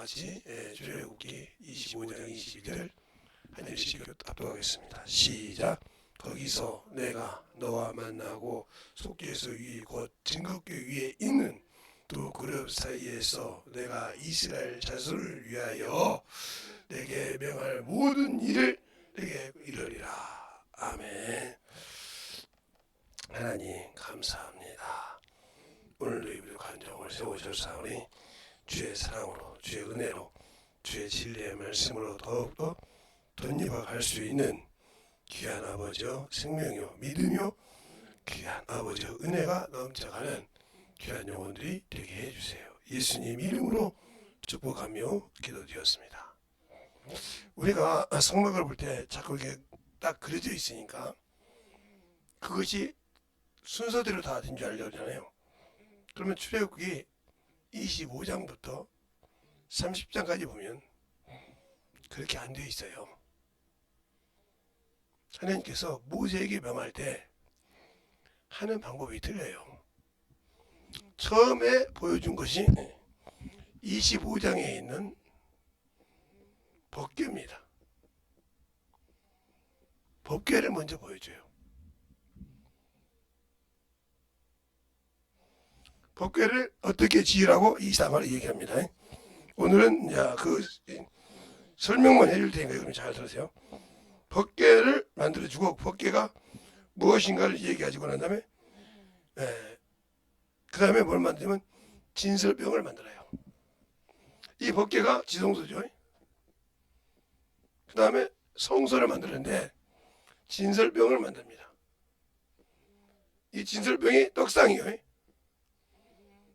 같이 출애굽기 25장 22절 한 절씩 압도하겠습니다. 시작. 거기서 내가 너와 만나고 속죄소 위 곧 증거궤 위에 있는 두 그룹 사이에서 내가 이스라엘 자손을 위하여 내게 명할 모든 일을 내게 이르리라. 아멘. 하나님 감사합니다. 오늘도 이들 간정을 세우셨사오니 주의 사랑으로 주의 은혜로 주의 진리의 말씀으로 더욱더 덧입어갈 수 있는 귀한 아버지여 생명이요 믿음이요 귀한 아버지여 은혜가 넘쳐가는 귀한 영혼들이 되게 해주세요. 예수님 이름으로 축복하며 기도드렸습니다. 우리가 성막을 볼 때 자꾸 이렇게 딱 그려져 있으니까 그것이 순서대로 다 된 줄 알잖아요. 그러면 출애굽기 25장부터 30장까지 보면 그렇게 안 되어 있어요. 하나님께서 모세에게 명할 때 하는 방법이 틀려요. 처음에 보여준 것이 25장에 있는 법궤입니다. 법궤를 먼저 보여줘요. 법궤를 어떻게 지으라고 이 상을 얘기합니다. 오늘은 그 설명만 해줄 테니까 그럼 잘 들으세요. 법궤를 만들어주고 법궤가 무엇인가를 얘기하고 난 다음에 그 다음에 뭘 만들면 진설병을 만들어요. 이 법궤가 지성소죠. 그 다음에 성소를 만드는데 진설병을 만듭니다. 이 진설병이 떡상이에요.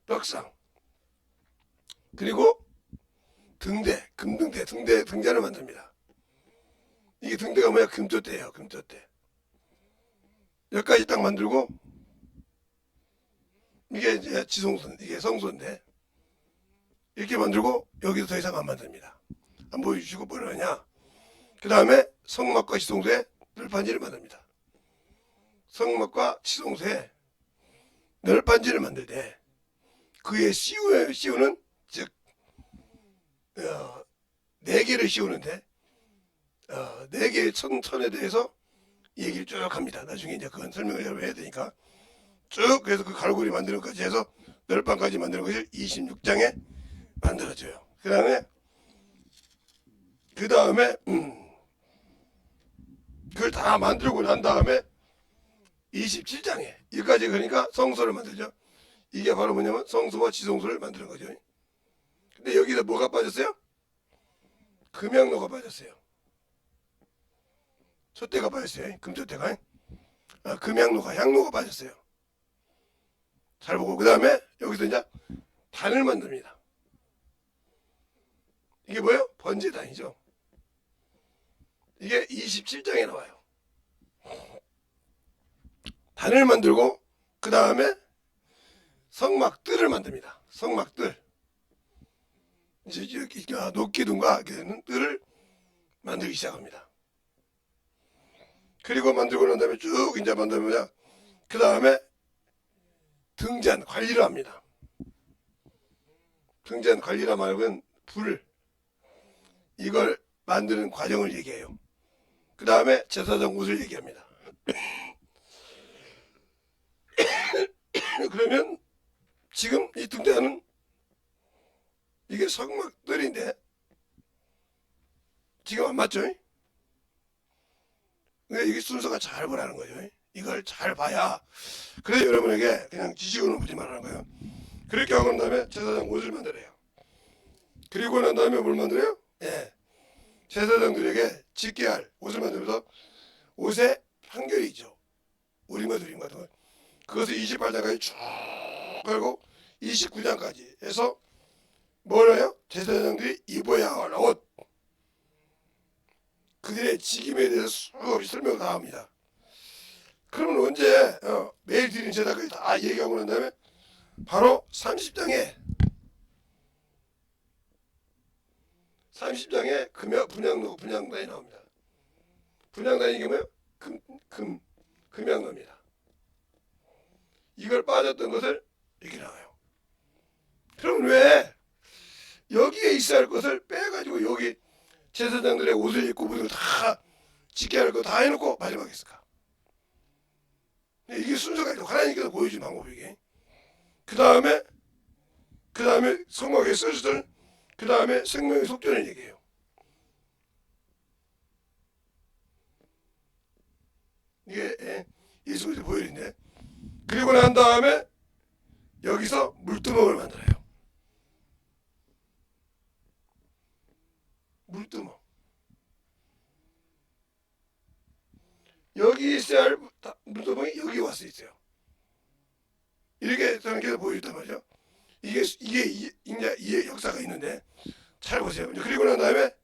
떡상. 그리고 등대, 금등대, 등잔을 만듭니다. 이게 등대가 뭐야? 금토대예요. 금토대. 여기까지 딱 만들고 이게 이제 지성소, 이게 성소인데 이렇게 만들고 여기도 더 이상 안 만듭니다. 안 보여주시고 뭘 하냐? 그 다음에 성막과 지성소에 널판지를 만듭니다. 성막과 지성소에 널판지를 만들 때 그의 씌우는 즉 4개를 씌우는데 4개의 천에 대해서 얘기를 쭉 합니다. 나중에 이제 그건 설명을 해야 되니까 쭉 그래서 그 갈고리 만드는 것까지 해서 널판까지 만드는 것을 26장에 만들어줘요. 그 다음에 그걸 다 만들고 난 다음에 27장에 여기까지 그러니까 성소를 만들죠. 이게 바로 뭐냐면 성소와 지성소를 만드는 거죠. 근데 여기서 뭐가 빠졌어요? 금양로가 빠졌어요. 솥대가 빠졌어요. 금솥대가. 금양로가, 향로가 빠졌어요. 잘 보고 그 다음에 여기서 이제 단을 만듭니다. 이게 뭐예요? 번제단이죠. 이게 27장에 나와요. 단을 만들고 그 다음에 성막뜰을 만듭니다. 성막뜰. 이제 녹기둥과 뜰을 만들기 시작합니다. 그리고 만들고 난 다음에 쭉 이제 만들면 그 다음에 등잔 관리를 합니다. 등잔 관리라 말고는 불을 이걸 만드는 과정을 얘기해요. 그 다음에 제사장 옷을 얘기합니다. 그러면 지금 이 등대는 이게 성막들인데 지금 안 맞죠? 그러니까 이게 순서가 잘 보라는 거죠. 이걸 잘 봐야 그래서 여러분에게 그냥 지식으로 보지 말라는 거예요. 그렇게 하고 난 다음에 제사장 옷을 만들어요. 그리고 난 다음에 뭘 만들어요? 제사장들에게 짓게 할 옷을 만들면서 옷에 판결이 있죠. 우림과 두림 같은 거. 그것을 28장까지 쭉 걸고 29장까지 해서 뭘 해요? 제사장들이 입어야 할 옷. 그들의 직임에 대해서 수없이 설명을 다 합니다. 그러면 언제 매일 드리는 제사까지 다 얘기하고 난 다음에 바로 30장에 분향단이 나옵니다. 분향단이 이게 뭐예요? 금양로입니다. 이걸 빠졌던 것을 이렇게 나와요. 그럼 왜 여기에 있어야 할 것을 빼가지고 여기 제사장들의 옷을 입고 모든 걸 다 지켜야 할 거 다 해놓고 마지막에 했을까? 이게 순서가 있고 하나님께서 보여준 방법이게. 그 다음에 성막에 써주던 그 다음에 생명의 속전을 얘기해요. 이게 예수께서 보여준데, 그리고 난 다음에 여기서 물두멍을 만들어요. 물두멍. 여기 있어야 할 물두멍이 여기 와서 있어요. 이렇게 저는 계속 보여줬단 말이죠. 이게 이제 역사가 있는데 잘 보세요. 그리고 난 다음에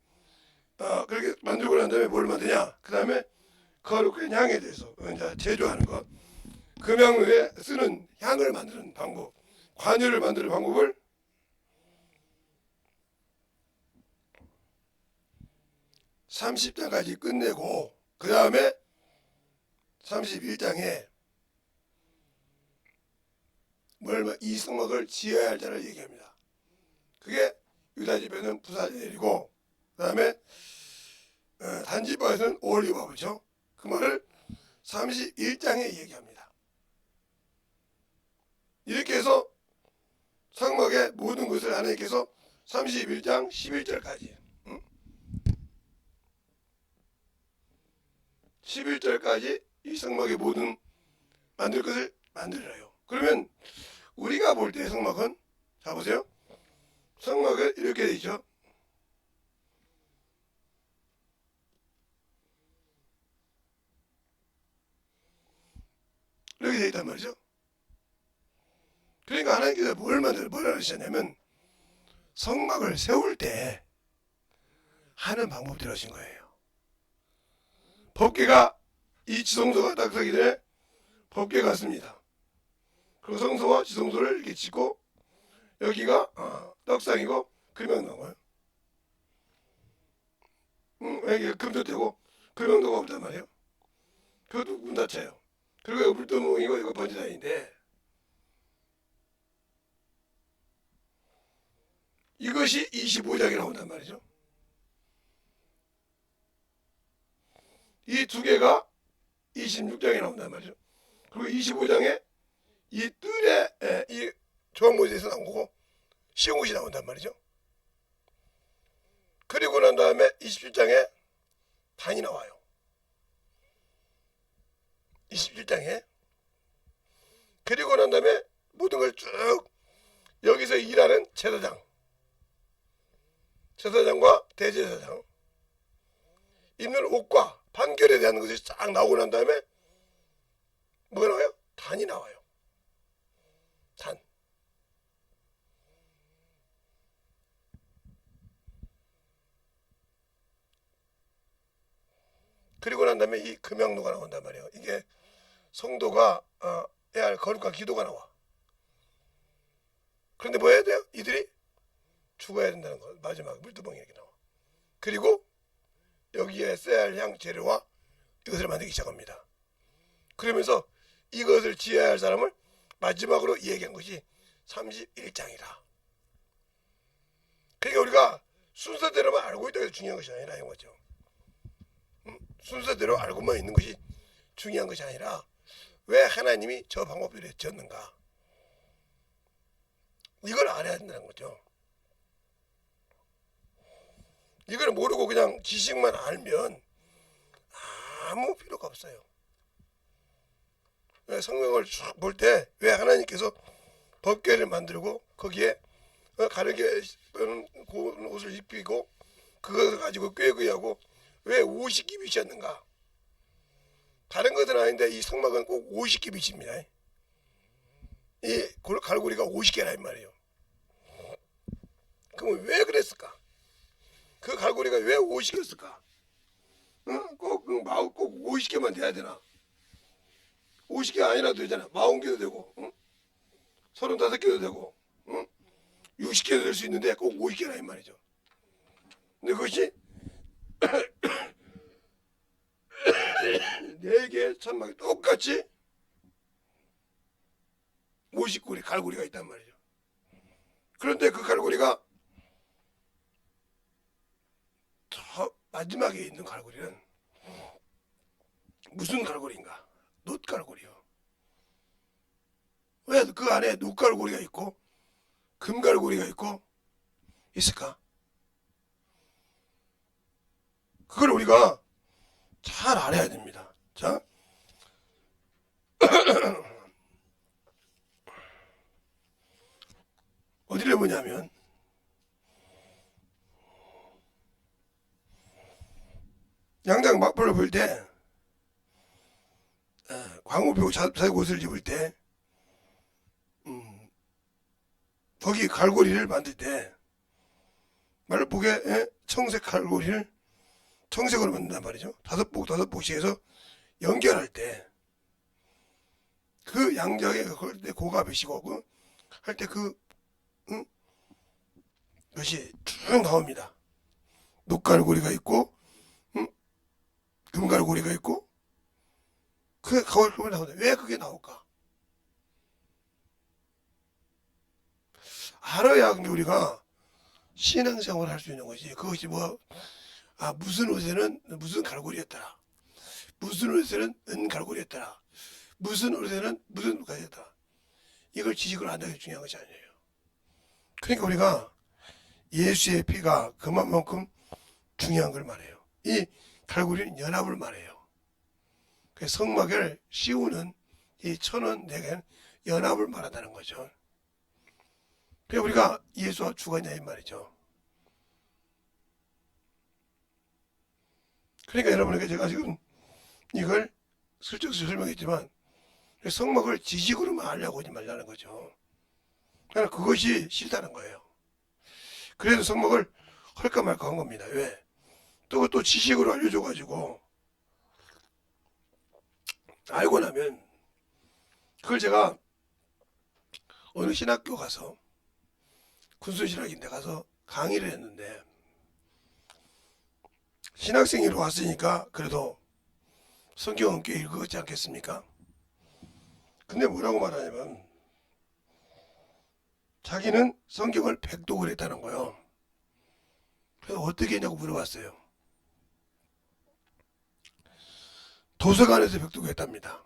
그렇게 만들고 난 다음에 뭘 만드냐? 그 다음에 거룩한 향에 대해서 이제 제조하는 것, 금향로에 쓰는 향을 만드는 방법, 관유를 만드는 방법을 30장까지 끝내고 그 다음에 31장에 이 성막을 지어야 할 자를 얘기합니다. 그게 유다 지파는 부사제일이고 그 다음에 단지파에서는 올리바부죠. 그 말을 31장에 얘기합니다. 이렇게 해서 성막의 모든 것을 하나님께서 31장 11절까지 11절까지 이 성막의 모든 만들 것을 만들어요. 그러면 우리가 볼 때 성막은, 자 보세요. 성막은 이렇게 돼 있죠. 이렇게 돼 있단 말이죠. 그러니까 하나님께서 뭘 하시냐면 성막을 세울 때 하는 방법대로 하신 거예요. 법궤가 이 지성소가 딱 서기 전에 법궤 갔습니다. 그리고 성소와 지성소를 이렇게 짓고 여기가 떡상이고 금형 나와요. 여기 금도 되고 금형도가 없단 말이에요. 그것도 문 닫혀요. 그리고 여기 물두멍이고 이거 번지단인데 이것이 25장에 나온단 말이죠. 이 두 개가 26장에 나온단 말이죠. 그리고 25장에 이 뜰에 이 조항모지에서 나온 거고 시온굿이 나온단 말이죠. 그리고 난 다음에 27장에 단이 나와요. 27장에. 그리고 난 다음에 모든 걸 쭉 여기서 일하는 제사장과 대제사장 입는 옷과 판결에 대한 것이 쫙 나오고 난 다음에 뭐가 나와요? 단이 나와요. 단. 그리고 난 다음에 이 금양로가 나온단 말이에요. 이게 성도가 해야 할 거룩한 기도가 나와. 그런데 뭐 해야 돼요? 이들이 죽어야 된다는 거. 마지막 물두멍이 이렇게 나와. 그리고 여기에 써야 할 향 재료와 이것을 만들기 시작합니다. 그러면서 이것을 지어야 할 사람을 마지막으로 얘기한 것이 31장이라. 그러니까 우리가 순서대로만 알고 있다고 해서 중요한 것이 아니라 이런 거죠. 순서대로 알고만 있는 것이 중요한 것이 아니라 왜 하나님이 저 방법대로 지었는가, 이걸 알아야 된다는 거죠. 이걸 모르고 그냥 지식만 알면 아무 필요가 없어요. 성경을 쭉 볼 때 왜 하나님께서 법궤를 만들고 거기에 가르게 고운 옷을 입히고 그것을 가지고 꾀구이하고 왜 50깁이 셨는가? 다른 것은 아닌데 이 성막은 꼭 50깁이 십니다. 이 갈고리가 50개라 이 말이에요. 그럼 왜 그랬을까? 그 갈고리가 왜 50개였을까? 꼭 50개만 돼야 되나? 50개 아니라도 되잖아. 40개도 되고 35개도 되고 60개도 될 수 있는데 꼭 50개라 이 말이죠. 근데 그것이 4개의 천막이 똑같이 50고리 갈고리가 있단 말이죠. 그런데 그 갈고리가 마지막에 있는 갈고리는 무슨 갈고리인가? 놋갈고리요. 왜 그 안에 놋갈고리가 있고 금갈고리가 있고 있을까? 그걸 우리가 잘 알아야 됩니다. 자, 어디를 보냐면 양장 막벌을 볼 때 광우병 자색 옷을 입을 때 거기 갈고리를 만들 때 말복에 청색 갈고리를 청색으로 만든단 말이죠. 다섯 복씩 해서 연결할 때 그 양장에 고가 배시고 할 때 것이 쭉 나옵니다. 녹갈고리가 있고 금갈고리가 있고 그 갈고리가 나오는데 왜 그게 나올까? 알아야 우리가 신앙생활을 할 수 있는 것이 그것이 무슨 옷에는 무슨 갈고리였더라. 무슨 옷에는 은갈고리였더라. 무슨 옷에는 무슨 갈고리였더라. 이걸 지식을 안다는 게 중요한 것이 아니에요. 그러니까 우리가 예수의 피가 그만큼 중요한 걸 말해요. 이 갈고리는 연합을 말해요. 성막을 씌우는 이 천원 내겐 연합을 말한다는 거죠. 그래서 우리가 예수와 주가 있냐 이 말이죠. 그러니까 여러분에게 제가 지금 이걸 슬쩍 설명했지만 성막을 지식으로만 하려고 하지 말라는 거죠. 그러나 그것이 싫다는 거예요. 그래서 성막을 할까 말까 한 겁니다. 왜? 또 지식으로 알려줘가지고 알고 나면 그걸 제가 어느 신학교 가서 군수신학인데 가서 강의를 했는데 신학생으로 왔으니까 그래도 성경은 꽤 읽었지 않겠습니까? 근데 뭐라고 말하냐면 자기는 성경을 백독을 했다는 거예요. 그래서 어떻게 했냐고 물어봤어요. 도서관에서 백독을 했답니다.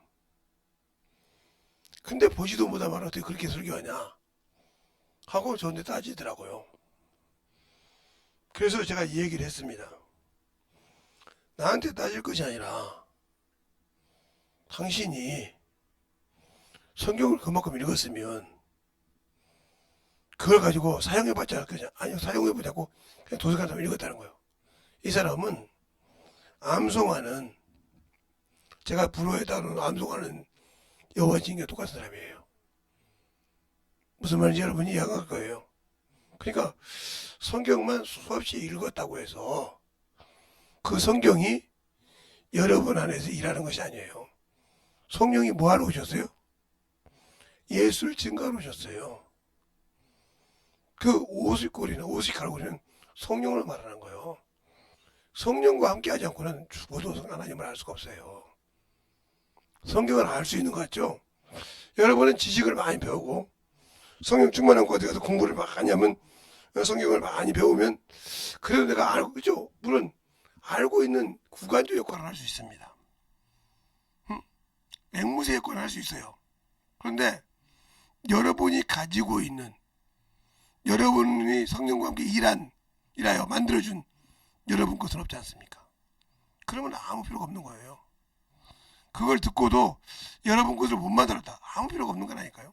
근데 보지도 못한 말을 어떻게 그렇게 설교하냐 하고 저한테 따지더라고요. 그래서 제가 이 얘기를 했습니다. 나한테 따질 것이 아니라 당신이 성경을 그만큼 읽었으면 그걸 가지고 사용해봤지 않을까? 아니요, 사용해보자고 그냥 도서관에서 읽었다는 거예요. 이 사람은 암송하는, 제가 불어에다는 암송하는 여호와 증인과 똑같은 사람이에요. 무슨 말인지 여러분이 이해할 거예요. 그러니까 성경만 수없이 읽었다고 해서 그 성경이 여러분 안에서 일하는 것이 아니에요. 성령이 뭐하러 오셨어요? 예수를 증거하러 오셨어요. 그 옷이 갈고리는 성령을 말하는 거예요. 성령과 함께 하지 않고는 죽어도 하나님을 알 수가 없어요. 성경을 알 수 있는 것 같죠? 여러분은 지식을 많이 배우고 성령 충만한 곳에 가서 공부를 많이 하면 성경을 많이 배우면 그래도 내가 알고 그죠? 물론 알고 있는 구간조 역할을 할 수 있습니다. 앵무새 역할을 할 수 있어요. 그런데 여러분이 가지고 있는 여러분이 성령과 함께 일하여 만들어준 여러분 것은 없지 않습니까? 그러면 아무 필요가 없는 거예요. 그걸 듣고도 여러분 것을 못 만들었다. 아무 필요가 없는 거라니까요.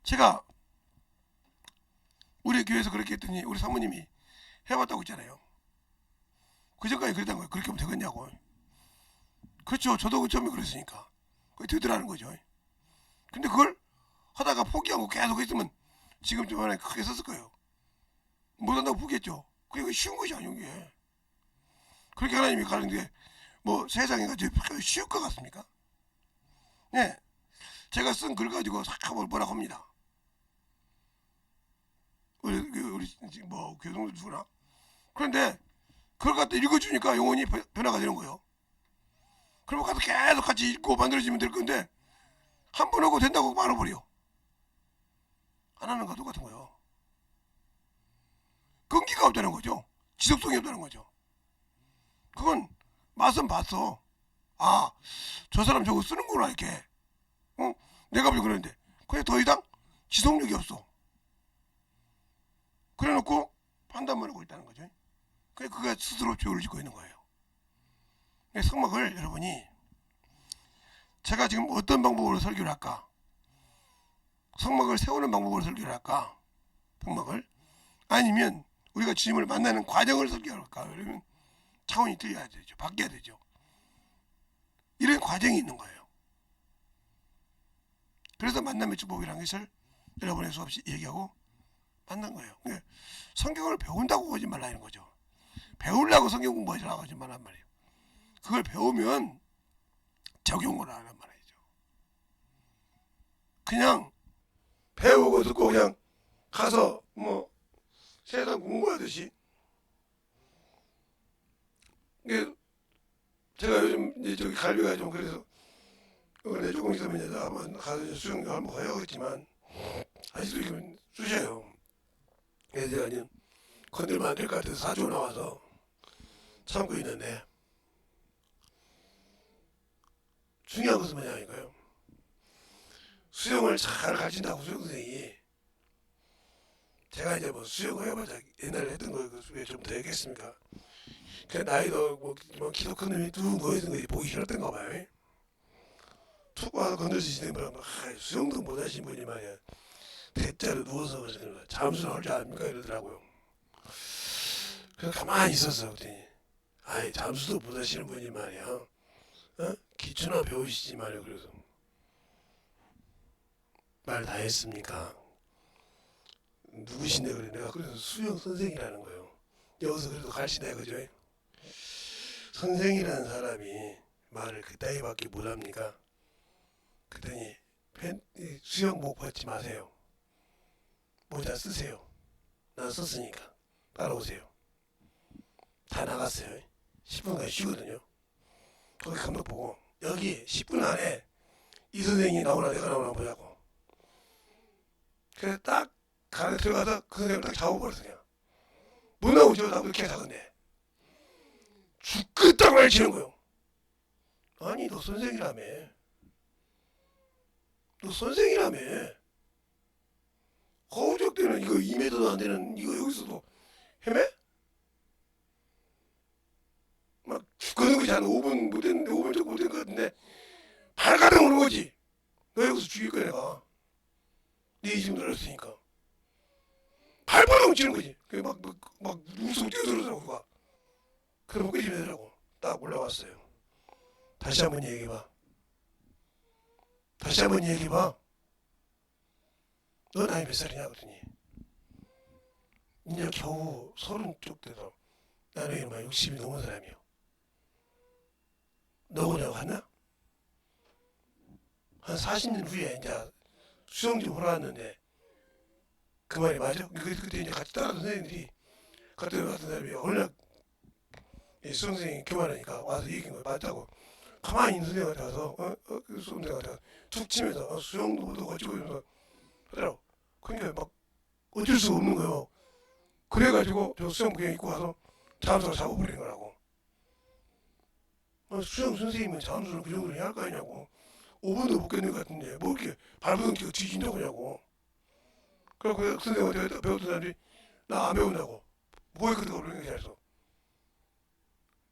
제가 우리 교회에서 그렇게 했더니 우리 사모님이 해봤다고 했잖아요. 그전까지 그랬던 거예요. 그렇게 하면 되겠냐고. 그렇죠. 저도 처음에 그랬으니까. 그게 되더라는 거죠. 근데 그걸 하다가 포기하고 계속 했으면 지금 저번에 크게 썼을 거예요. 못한다고 포기했죠. 그게 쉬운 것이 아니오. 게 그렇게 하나님이 가는 게 뭐 세상에 가지고 쉬울 것 같습니까? 네, 제가 쓴 글 가지고 싹 뭐라고 합니다. 우리 뭐 교동들 누구나. 그런데 그걸 갖다 읽어주니까 영혼이 변화가 되는 거예요. 그러면 가서 계속 같이 읽고 만들어지면 될 건데 한 번 하고 된다고 말아버려. 안 하는 거 똑같은 거예요. 끈기가 없다는 거죠. 지속성이 없다는 거죠. 그건 맛은 봤어. 아, 저 사람 저거 쓰는구나 이렇게. 내가 보기 그러는데 그래 더 이상 지속력이 없어. 그래놓고 판단만 하고 있다는 거죠. 그가 스스로 죄를 짓고 있는 거예요. 성막을 여러분이 제가 지금 어떤 방법으로 설교를 할까? 성막을 세우는 방법으로 설교를 할까? 성막을 아니면 우리가 주님을 만나는 과정을 설교할까? 그러면 차원이 틀려야 되죠. 바뀌어야 되죠. 이런 과정이 있는 거예요. 그래서 만남의 축복이라는 것을 여러분의 수없이 얘기하고 만난 거예요. 성경을 배운다고 하지 말라는 거죠. 배우려고 성경 공부하지라고 하지 말란 말이에요. 그걸 배우면 적용을 하란 말이죠. 그냥 배우고 듣고 그냥 가서 뭐 세상 공부하듯이. 이게 제가 요즘 이제 저기 갈비가 좀 그래서 근데 조금 있으면 이제 한번 가서 수영도 한번 가야겠지만 아직도 이건 쑤셔요. 그래서 제가 이제 건들면 안 될 것 같아서 사주 나와서 참고 있는데 중요한 것은 뭐냐니까요. 수영을 잘 가르친다고 수영 선생이 제가 이제 뭐 수영을 해봐자 옛날에 했던 거 왜 좀 더 했겠습니까? 그 나이도 뭐 키도 큰 놈이 뚝 누워있는 거 보기 싫었던가 봐요. 툭 와서 건들 수 있는 분은 수영도 못하신 분이 말이야 대자로 누워서 잠수는 할 줄 압니까 이러더라고요. 그래서 가만히 있었어. 그랬더니 아이 잠수도 못하시는 분이 말이야 기초나 배우시지 말이야. 그래서 말 다 했습니까? 누구신데 그래. 내가 그래서 수영 선생이라는 거예요. 여기서 그래도 가르치네 그죠? 선생이라는 사람이 말을 그따위밖에 못합니까? 그랬더니 수영복 벗지 마세요. 모자 쓰세요. 난 썼으니까 따라오세요. 다 나갔어요. 10분간 쉬거든요. 거기 감독 보고 여기 10분 안에 이 선생이 나오나 내가 나오나 보자고. 그래서 딱 가에 들어가서 그 선생님을 딱 잡아버렸어. 그냥 못 나오죠. 나보다 이렇게 작은데 죽겠다고 말치는 거예요. 아니 너 선생이라며. 너 선생이라며. 거우적 때는 이거 2m도 안 되는 이거 여기서도 헤매? 막 죽거는 거지. 한 5분 못했는데 5분 정도 못된 것 같은데 발가락 오는 거지. 너 여기서 죽일 거야 내가. 네 지금 늘었으니까. 발버둥 치는 거지. 그게 막 무서워 뛰어들어서 그가. 그럼 끄집애더라고. 딱 올라왔어요. 다시 한번 얘기해봐. 다시 한번 얘기해봐. 너 나이 몇 살이냐 그랬더니 이제 겨우 30쪽 돼서 나는 이만 60이 넘은 사람이요. 너 그냥 갔나? 한 40년 후에 이제 수영 좀 하러 왔는데 그 말이 맞아? 그때 이제 같이 따라던 선생님들이 그때 왔던 사람이 어느 날 수영 선생님이 교만하니까 와서 얘기한 거 맞다고 가만히 있는 선생님한테 가서 그 선생님한테 가서 툭 치면서 수영도 못하고 어쩌고 이러면서 하더라고. 그러니까 막 어쩔 수가 없는 거예요. 그래가지고 저 수영 그냥 입고 와서 잠수를 잡아버린 거라고. 수영 선생님은 잠수를 그 정도로 해야 할 거 아니냐고. 5분도 못 겠는 것 같은데 뭐 이렇게 발버둥 치고 뒤진다고 하냐고. 그래서 그 선생님한테 배웠던 사람들이 나 안 배운다고. 보이콧가 그러는 게 잘했어.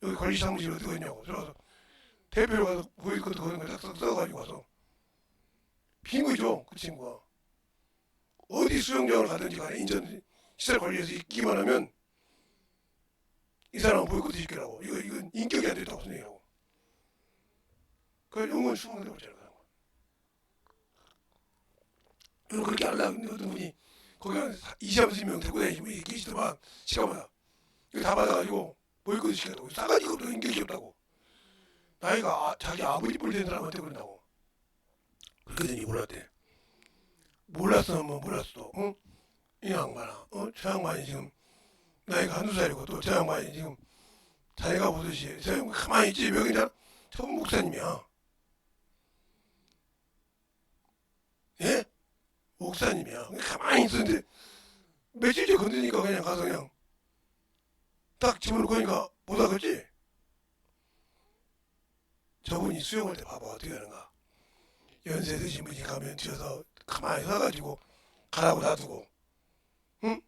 여기 관리 사무실 어디가 있냐고. 들어가서 대표로 가서 보이콧 거는 걸 딱 써가지고 와서 빈 거죠 그 친구가. 어디 수영장을 가든지 간에 인천 시설 관리에서 있기만 하면 이 사람은 보이콧 시키라고. 이건 인격이 안 된다고 선생님이라고. 그 영원 수강되고 있잖아. 여러분 그렇게 하려고 했는데 어떤 분이 거기 한 20, 30명 데리고 다니시는 분이 계시더만 시간마다 이거 다 받아가지고 보이콧 시키라고. 싸가지가 없다고 인격이 없다고. 나이가 자기 아버지 뻘 된 사람한테 그런다고. 그랬더니 몰랐대. 몰랐으면 뭐 몰랐어. 응? 이 양반아. 저 양반이 지금 나이가 한두 살이고 또 저 양반이 지금 자네가 보듯이 저 양반 가만히 있지. 여기냐? 저분 목사님이야. 예? 목사님이야. 가만히 있었는데 며칠째 건드니까 그냥 가서 그냥 딱 집어넣고 하니까 못 하겠지? 저분이 수영할 때 봐봐 어떻게 하는가. 연세 드신 분이 가면 뒤에서 가만히 서가지고 가라고 놔두고, 응?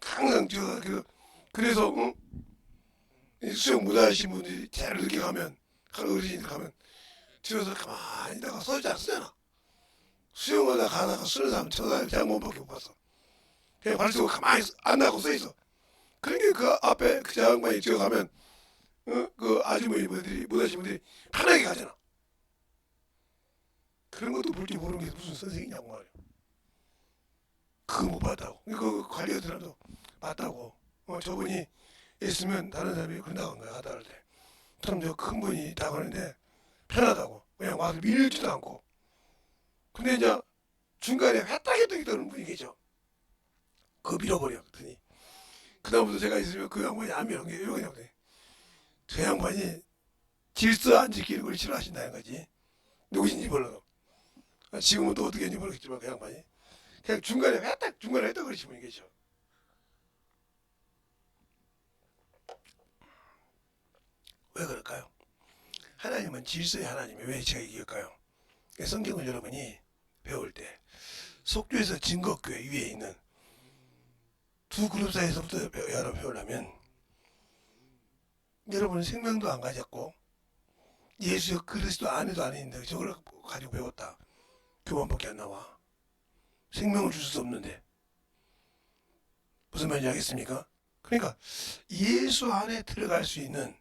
항상 뒤에서 그래서 응? 이 수영 못하시는 분들이 제일 늦게 가면, 어르신들 가면 뒤에서 가만히 있다가 쓰잖아. 수영하다 가다가 쓰는 사람 저 사람 장모밖에 못 봤어. 그냥 발 쓰고 가만히 안 하고 서 있어. 그러니까 그 앞에 그 장관이 뒤에 가면 그 아주머니 분들이 못하시는 분들이 편하게 가잖아. 그런 것도 볼 줄 모르는 게 무슨 선생이냐고 말이야. 그거 못 봤다고. 그 관리하는 사람도 봤다고. 저분이 있으면 다른 사람이 그런다고 한 거야. 하다 할 때. 참 저 큰 분이 있다고 하는데 편하다고. 그냥 와서 밀지도 않고. 근데 이제 중간에 회딱회딱이 떠는 분이 계죠. 그거 밀어버려. 그랬더니 그다음부터 제가 있으면 그 양반이 안 밀어. 이러냐고. 저 양반이 질서 안 지키는 걸 싫어하신다는 거지. 누구신지 몰라도. 지금은 또 어떻게 했는지 모르겠지만 그 양반이 그냥 중간에 회딱 그러시는 분이 계셔. 왜 그럴까요? 하나님은 질서의 하나님이 왜 제가 얘기할까요? 성경을 여러분이 배울 때 속죄에서 증거교회 위에 있는 두 그룹 사이에서부터 배우려면 여러분은 생명도 안 가졌고 예수 그리스도 안에도 안 있는데 저걸 가지고 배웠다. 교만밖에 안 나와. 생명을 줄 수 없는데 무슨 말인지 알겠습니까? 그러니까 예수 안에 들어갈 수 있는,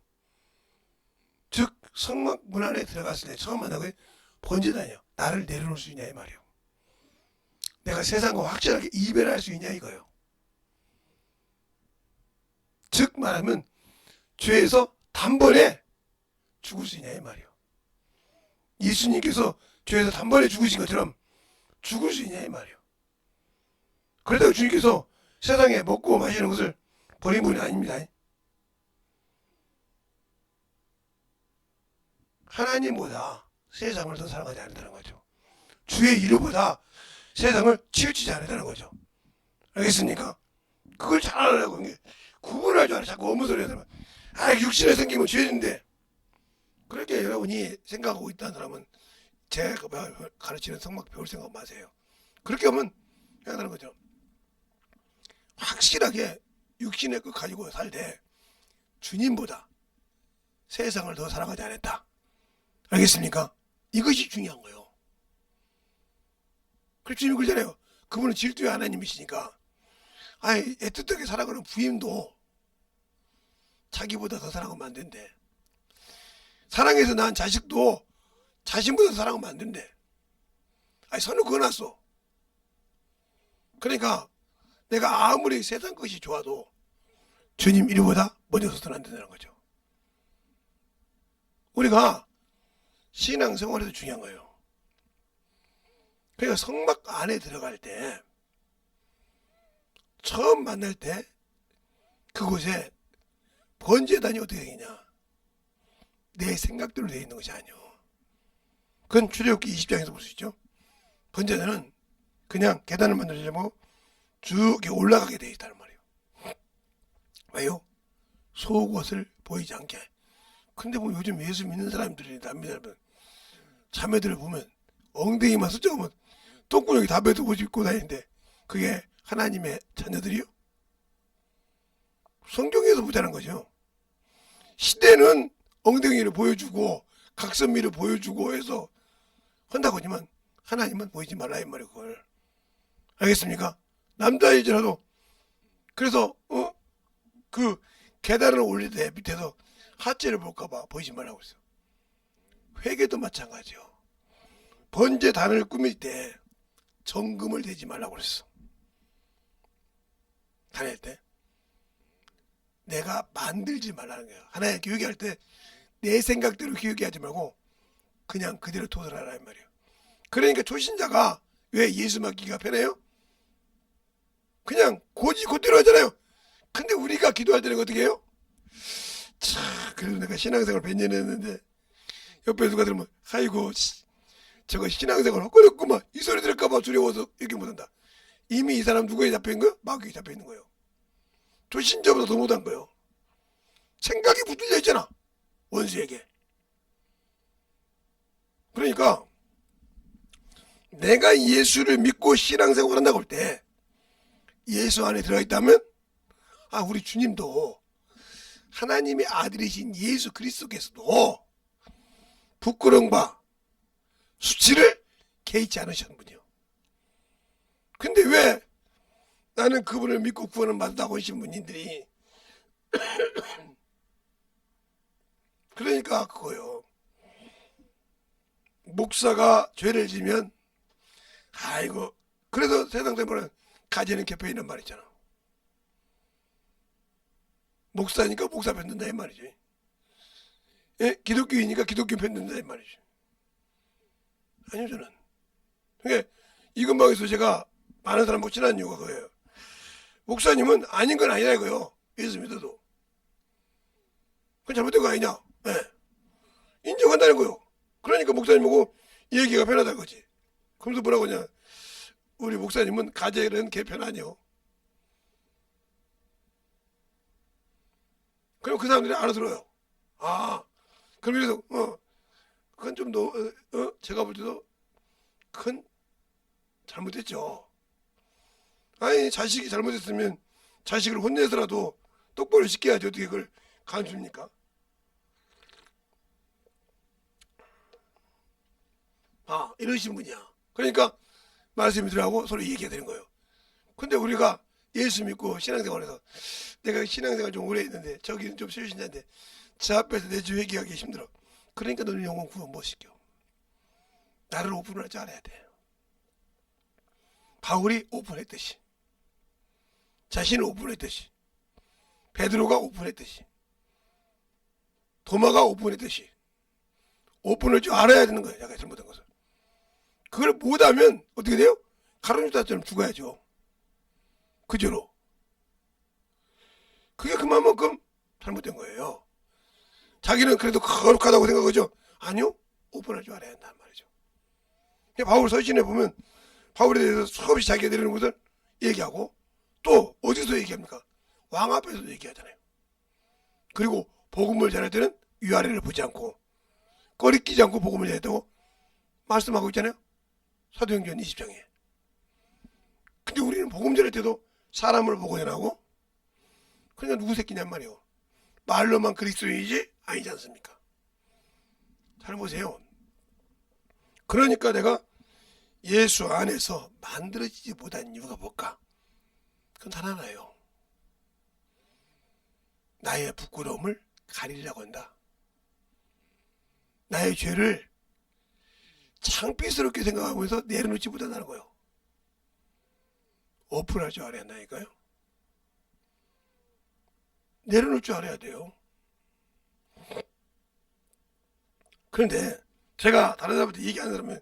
즉 성막문 안에 들어갔을 때 처음 만난 게 번제단이요. 나를 내려놓을 수 있냐 이 말이요. 내가 세상과 확실하게 이별할 수 있냐 이거요. 즉 말하면 죄에서 단번에 죽을 수 있냐 이 말이요. 예수님께서 죄에서 단번에 죽으신 것처럼 죽을 수 있냐 이 말이요. 그렇다고 주님께서 세상에 먹고 마시는 것을 버린 분이 아닙니다. 하나님보다 세상을 더 사랑하지 않는다는 거죠. 주의 이름보다 세상을 치우치지 않는다는 거죠. 알겠습니까? 그걸 잘 알아라고. 구분할 줄 알아. 자꾸 어머 소리 하더만. 육신에 생기면 죄인데. 그렇게 여러분이 생각하고 있다는 사람은 제가 가르치는 성막 배울 생각 마세요. 그렇게 하면 해야 되는 거죠. 확실하게 육신의 것 가지고 살 때 주님보다 세상을 더 사랑하지 않았다. 알겠습니까? 이것이 중요한 거예요. 그래서 주님이 그러잖아요. 그분은 질투의 하나님이시니까 애틋하게 살아가는 부인도 자기보다 더 사랑하면 안 된대. 사랑해서 낳은 자식도 자신보다 더 사랑하면 안 된대. 선을 그어놨어. 그러니까 내가 아무리 세상 것이 좋아도 주님 이름보다 먼저 서서는 안 된다는 거죠. 우리가 신앙생활에도 중요한 거예요. 그러니까 성막 안에 들어갈 때 처음 만날 때 그곳에 번제단이 어떻게 되느냐, 내 생각대로 되어 있는 것이 아니요. 그건 출애굽기 20장에서 볼 수 있죠. 번제단은 그냥 계단을 만들어주고 쭉 올라가게 되어 있다는 말이에요. 왜요? 속옷을 보이지 않게. 근데 뭐 요즘 예수 믿는 사람들이 남미사람들 자매들을 보면 엉덩이만 스쳐가면 똥구녕이 다 매도 옷 입고 다니는데 그게 하나님의 자녀들이요? 성경에서 보자는 거죠. 시대는 엉덩이를 보여주고 각선미를 보여주고 해서 한다고 하지만 하나님은 보이지 말라 이 말이에요. 그걸 알겠습니까? 남자이지라도 그래서 그 계단을 올릴 때 밑에서 하체를 볼까봐 보이지 말라고 했어. 회개도 마찬가지요. 번제단을 꾸밀 때 정금을 대지 말라고 그랬어. 다닐 때 내가 만들지 말라는 거야. 하나님 교육할 때 내 생각대로 교육하지 말고 그냥 그대로 도달하라 이 말이에요. 그러니까 초신자가 왜 예수 맡기가 편해요? 그냥 곧대로 하잖아요. 근데 우리가 기도할 때는 어떻게 해요? 참, 그래도 내가 신앙생활 100년 했는데 옆에 누가 들으면 아이고 저거 신앙생활 헛거렸구만 이 소리 들을까봐 두려워서 이렇게 못한다. 이미 이 사람 누구에 잡혀있는 거예요? 마귀에 잡혀있는 거예요. 초신자보다 더 못한 거예요. 생각이 붙들려 있잖아. 원수에게. 그러니까 내가 예수를 믿고 신앙생활 한다고 할 때 예수 안에 들어가 있다면 우리 주님도 하나님의 아들이신 예수 그리스도께서도 부끄러움과 수치를 개의치 않으셨는 분이요. 근데 왜 나는 그분을 믿고 구원을 받았다고 하신 분들이 그러니까 그거요. 목사가 죄를 지면 아이고 그래서 세상 사람들은 가지는 겹혀 있는 말 있잖아. 목사니까 목사 편든다 이 말이지. 예? 기독교이니까 기독교 편든다 이 말이지. 아니요 저는. 그러니까 이 근방에서 제가 많은 사람하고 친한 이유가 그거예요. 목사님은 아닌 건 아니라 이거요. 예수 믿어도. 그건 잘못된 거 아니냐. 예. 인정한다는 거요. 그러니까 목사님하고 얘기가 편하다 거지. 그러면서 뭐라고 하냐. 우리 목사님은 가재는 개편하니요. 그럼 그 사람들이 알아들어요. 그럼 그래서 그건 좀 더 제가 볼 때도 큰 잘못했죠. 아니 자식이 잘못했으면 자식을 혼내서라도 똑바로 시켜야지 어떻게 그걸 감춥니까? 이러신 분이야. 그러니까 말씀이 들어가고 서로 얘기해야 되는 거예요. 근데 우리가 예수 믿고 신앙생활에서 내가 신앙생활 좀 오래 했는데 저기는 좀 실신자인데 저 앞에서 내 주 회개하기 힘들어. 그러니까 너는 영원 구원 못 시켜. 나를 오픈할 줄 알아야 돼. 바울이 오픈했듯이 자신을 오픈했듯이 베드로가 오픈했듯이 도마가 오픈했듯이 오픈할 줄 알아야 되는 거예요. 내가 잘못한 것을. 그걸 못하면 어떻게 돼요? 가룟유다처럼 죽어야죠. 그저로. 그게 그만큼 잘못된 거예요. 자기는 그래도 거룩하다고 생각하죠. 아니요. 오픈할 줄 알아야 한단 말이죠. 바울 서신에 보면 바울에 대해서 수없이 자기가 내리는 것을 얘기하고 또 어디서 얘기합니까? 왕 앞에서도 얘기하잖아요. 그리고 복음을 전할 때는 위아래를 보지 않고 꺼리끼지 않고 복음을 전했다고 말씀하고 있잖아요. 사도행전 20장에. 근데 우리는 복음 전할 때도 사람을 보고 전하고 그러니까 누구 새끼냔 말이에요. 말로만 그리스도인이지 아니지 않습니까? 잘 보세요. 그러니까 내가 예수 안에서 만들어지지 못한 이유가 뭘까? 그건 단 하나예요. 나의 부끄러움을 가리려고 한다. 나의 죄를 창피스럽게 생각하면서 내려놓지 못한다는 거예요. 오픈할 줄 알아야 한다니까요. 내려놓을 줄 알아야 돼요. 그런데 제가 다른 사람한테 얘기하는 사람은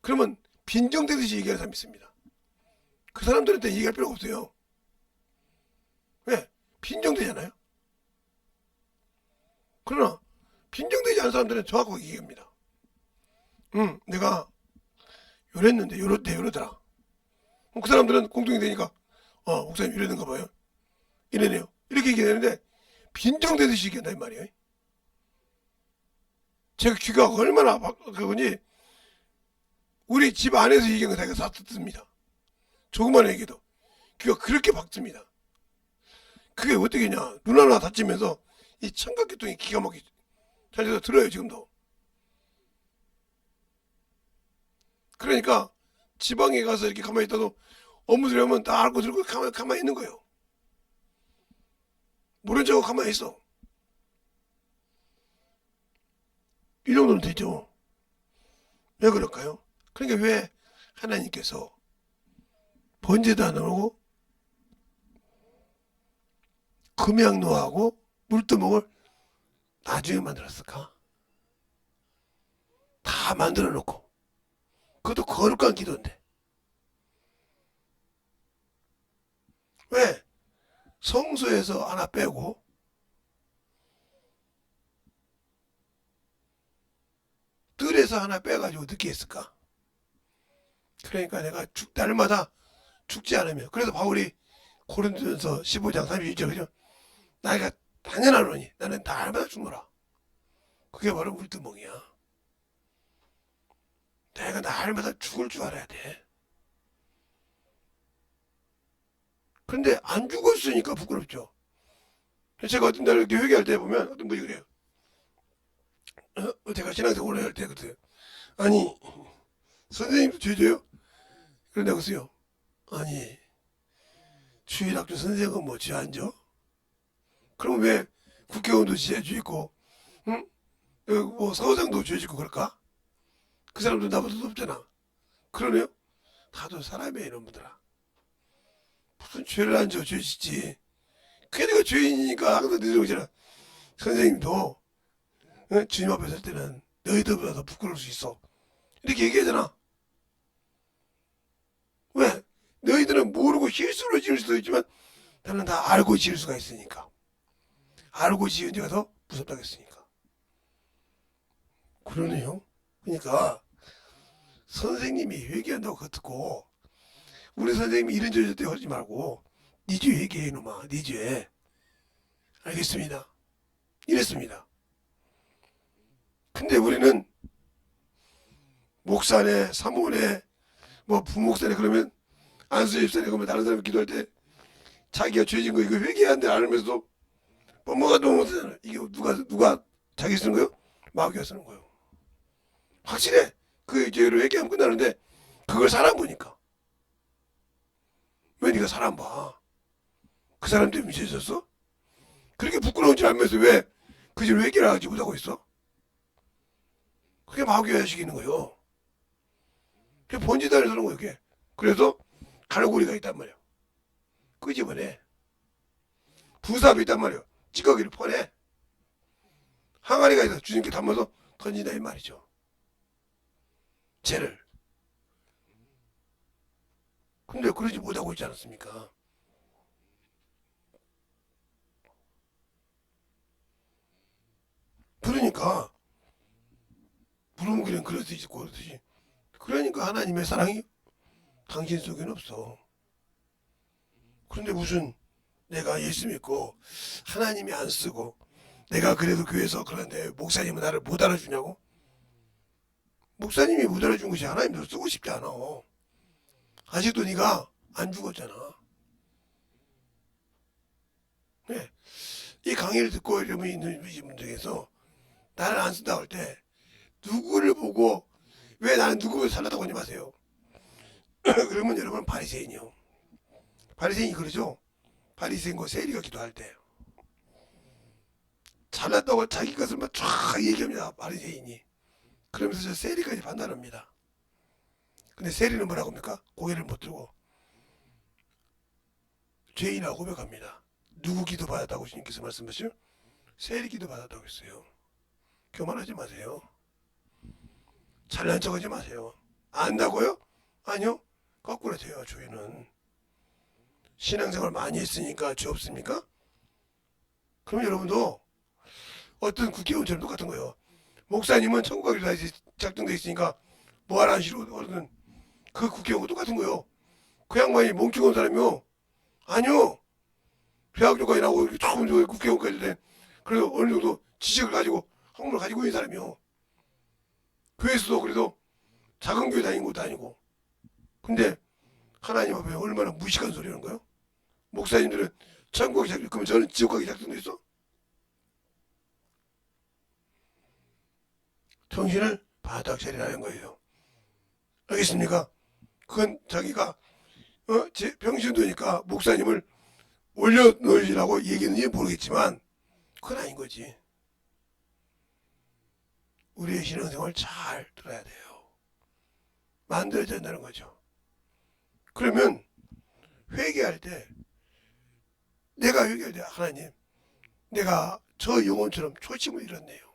그러면 빈정대듯이 얘기하는 사람이 있습니다. 그 사람들한테 얘기할 필요가 없어요. 왜? 빈정대잖아요. 그러나 빈정되지 않은 사람들은 정확하게 얘기합니다. 내가 요랬는데 요렇대 요러더라. 그 사람들은 공통이 되니까 목사님 이러는가 봐요. 이러네요. 이렇게 얘기하는데 빈정대듯이 얘기한다 이 말이에요. 제가 귀가 얼마나 그거니 우리 집 안에서 얘기한 거 다 다 듣습니다. 조그만 얘기도 귀가 그렇게 박습니다. 그게 어떻게냐. 눈 하나 다치면서 이 청각계통이 기가 막히게 잘 돼서 들어요 지금도. 그러니까 지방에 가서 이렇게 가만히 있다도 업무 소리 하면 다 알고 들고 가만히 있는 거예요. 모른 척하고 가만히 있어. 이 정도는 되죠. 왜 그럴까요? 그러니까 왜 하나님께서 번제도 안 하고 금양노하고 물두멍을 나중에 만들었을까? 다 만들어 놓고 그것도 거룩한 기도인데 왜 성소에서 하나 빼고 뜰에서 하나 빼가지고 어떻게 했을까? 그러니까 내가 날마다 죽지 않으며 그래서 바울이 고린도전서 15장 31절 그죠? 나이가 당연하노니 나는 날마다 죽노라. 그게 바로 물두멍이야. 내가 날마다 죽을 줄 알아야 돼. 근데 안 죽었으니까 부끄럽죠. 제가 어떤 날 이렇게 회개할 때 보면 어떤 분이 그래요. 제가 신앙생활 오래 할 때 그때 아니 선생님도 죄져요? 그런다고 써요. 아니 주일학교 선생은 뭐 죄 안 져? 그럼 왜 국회의원도 죄 짓고 응? 뭐 사무장도 죄 짓고 그럴까? 그 사람도 나보다 높잖아. 그러네요. 다들 사람이야 이놈들아. 무슨 죄를 안 져, 죄 짓지. 그게 내가 죄인이니까 항상 늘어오잖아. 선생님도 주님 앞에 설 때는 너희들보다 더 부끄러울 수 있어. 이렇게 얘기하잖아. 왜? 너희들은 모르고 실수로 지을 수도 있지만 나는 다 알고 지을 수가 있으니까. 알고 지은 죄가 더 무섭다겠으니까. 그러네요. 그러니까 선생님이 회개한다고 그거 듣고 우리 선생님이 이런 죄 때 하지 말고 네 죄 회개해 이놈아. 네 죄. 알겠습니다. 이랬습니다. 근데 우리는 목사네, 사모네, 뭐 부목사네 그러면 안수집사네 그러면 다른 사람이 기도할 때 자기가 죄진 거 이거 회개한데 알면서도 뭐가 너무 못하잖아. 이게 누가 자기 쓰는 거요? 마귀가 쓰는 거요. 확실해. 그 죄를 회개하면 끝나는데 그걸 사람 보니까. 왜 네가 사람 봐? 그 사람 때문에 죄졌어? 그렇게 부끄러운 줄 알면서 왜 그 죄를 회개를 하지 못하고 있어? 그게 마귀가 시키는 거요. 그게 번지단을 서는 거예요, 그게. 그래서 갈고리가 있단 말이야. 끄집어내. 부삽이 있단 말이야. 찌꺼기를 퍼내. 항아리가 있어. 주님께 담아서 던진다 이 말이죠. 죄를. 근데 그러지 못하고 있지 않았습니까? 그러니까 물음그린 그렇듯이 그렇듯이 그러니까 하나님의 사랑이 당신 속에는 없어. 그런데 무슨 내가 예수 믿고 하나님이 안 쓰고 내가 그래도 교회에서 그런데 목사님은 나를 못 알아주냐고? 목사님이 못 알아준 것이 하나님도 쓰고 싶지 않아. 아직도 네가 안 죽었잖아. 네. 이 강의를 듣고 이러면 있는 분 중에서 나를 안 쓴다고 할 때 누구를 보고 왜 나는 누구를 살랐다고 하지 마세요. 그러면 여러분 바리새인이요. 바리새인이 그러죠. 바리새인과 세리가 기도할 때 잘났다고 자기 것을 막 쫙 얘기합니다. 바리새인이. 그러면서 저 세리까지 판단합니다. 근데 세리는 뭐라고 합니까? 고개를 못 들고 죄인이라고 고백합니다. 누구 기도 받았다고 주님께서 말씀하시죠? 세리 기도 받았다고 했어요. 교만하지 마세요. 잘난 척하지 마세요. 안다고요? 아니요. 거꾸로 돼요. 죄는 신앙생활 많이 했으니까 죄 없습니까? 그럼 여러분도 어떤 국회의원처럼 똑같은 거예요. 목사님은 천국 가기로 다 작정돼 있으니까 뭐하라 안 싫어. 그러는 그 국회의원과 똑같은 거예요. 그 양반이 멍청한 사람이요. 아니요. 대학교까지 나오고 이렇게 처음 국회의원까지 된 그래도 어느 정도 지식을 가지고 학문을 가지고 있는 사람이요. 교회에서도 그래도 작은 교회 다닌 것도 아니고. 근데 하나님 앞에 얼마나 무식한 소리 하는 거예요? 목사님들은 천국 가기 작정, 그러면 저는 지옥 가기 작정돼 있어? 정신을 바닥 차리라는 거예요. 알겠습니까? 그건 자기가 제 병신도니까 목사님을 올려놓으시라고 얘기했는지 모르겠지만 그건 아닌 거지. 우리의 신앙생활 잘 들어야 돼요. 만들어야 된다는 거죠. 그러면 회개할 때 내가 회개할 때 하나님 내가 저 영혼처럼 초심을 잃었네요.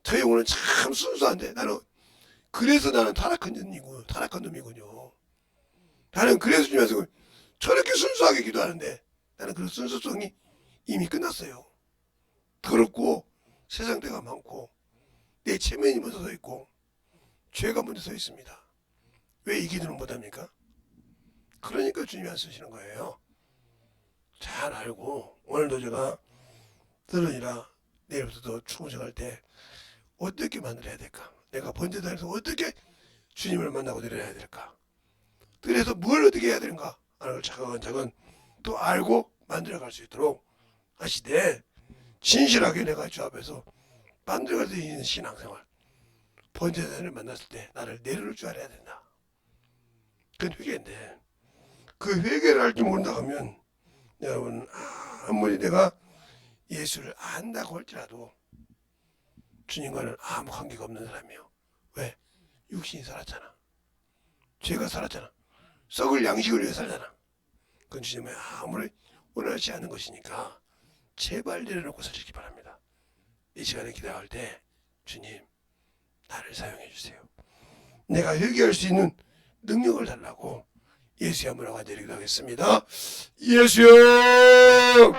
저 영혼은 참 순수한데 나는 그래서 나는 타락한 놈이군요. 나는 그래서 주님께서 저렇게 순수하게 기도하는데 나는 그 순수성이 이미 끝났어요. 더럽고 세상 데가 많고 내 체면이 먼저 서 있고 죄가 먼저 서 있습니다. 왜 이 기도는 못합니까? 그러니까 주님이 안 쓰시는 거예요. 잘 알고 오늘도 제가 들으니라 내일부터 충성할 때 어떻게 만들어야 될까? 내가 번제단에서 어떻게 주님을 만나고 내려야 될까? 그래서 뭘 어떻게 해야 되는가 하는 걸 차근차근 또 알고 만들어갈 수 있도록 하시되 진실하게 내가 주 앞에서 만들어갈 수 있는 신앙생활 번제단을 만났을 때 나를 내려놓을 줄 알아야 된다. 그건 회개인데 그 회개를 알지 모른다 하면 여러분 아무리 내가 예수를 안다고 할지라도 주님과는 아무 관계가 없는 사람이에요. 왜? 육신이 살았잖아. 죄가 살았잖아. 썩을 양식을 위해 살잖아. 그건 주님의 아무리 원하지 않은 것이니까 제발 내려놓고 사시기 바랍니다. 이 시간에 기도할 때 주님 나를 사용해 주세요. 내가 회개할 수 있는 능력을 달라고 예수의 한번 간절히 하겠습니다. 예수여!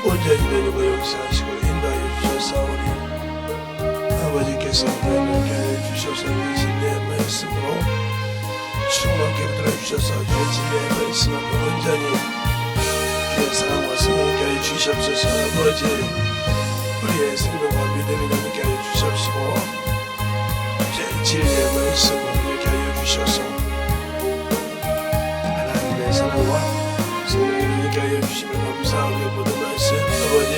온전히 역사하시고 인도하여 주셨사오니 아버지께서 너희를 하여 주셔서 이 진리의 말씀으로 충만케 붙들어 주셔서 주의 진리의 말씀을 온전히 주의 사랑과 성령케 하여 주시옵소서. 아버지 우리의 생명과 믿음이 넘게 하여 주시옵시고 주의 진리의 말씀을 이렇게 하여 주셔서 하나님의 사랑과 성령을 이렇게 하여 주시면 감사하며 모든 말씀 아버지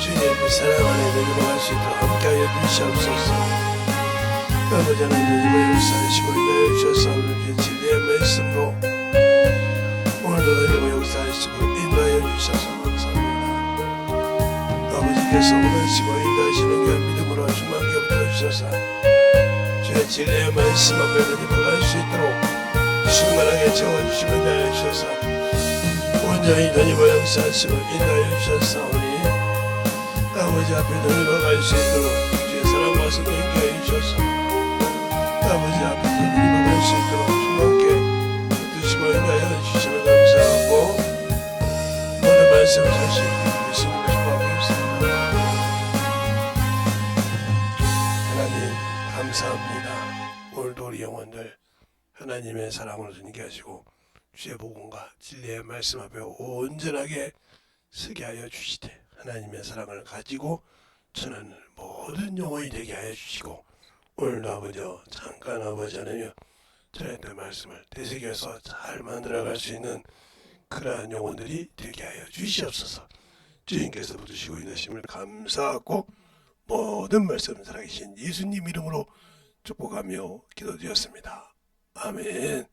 주님의 사랑 안에 내려갈 수 있도록 함께하여 주시옵소서. 아버지 하나님의 역사하시고 인도하여 주셔서 오늘 진리의 말씀으로 오늘도 내리고 역사하시고 인도하여 주셔서 감사합니다. 아버지께서 원하시고 인도하시는 게 믿음으로 충만케 붙들어 주셔서 주의 진리의 말씀 앞에 내려갈 수 있도록 충만하게 채워주시고 인도하여 주셔서 온전히 다니고 역사하시고 인도하여 주셨사오니 아버지 앞에 내려갈 수 있도록 주의 사랑과 성령께 하여 주셔서 아버지 앞에 내려갈 수 있도록 충만케 붙드시고 인도하여 주시면 감사하고 모든 말씀을 다시 예수님을 기뻐하고 있습니다. 하나님 감사합니다. 오늘도 우리 영혼들 하나님의 사랑으로 주님께 하시고 주의 복음과 진리의 말씀 앞에 온전하게 서게 하여 주시되 하나님의 사랑을 가지고 전하는 모든 영혼이 되게 하여 주시고 오늘도 아버지 잠깐 아버지 하나님 전했던 말씀을 되새겨서 잘 만들어갈 수 있는 그러한 영혼들이 되게 하여 주시옵소서. 주님께서 붙으시고 인하심을 감사하고 모든 말씀 살아계신 예수님 이름으로 축복하며 기도드렸습니다. 아멘.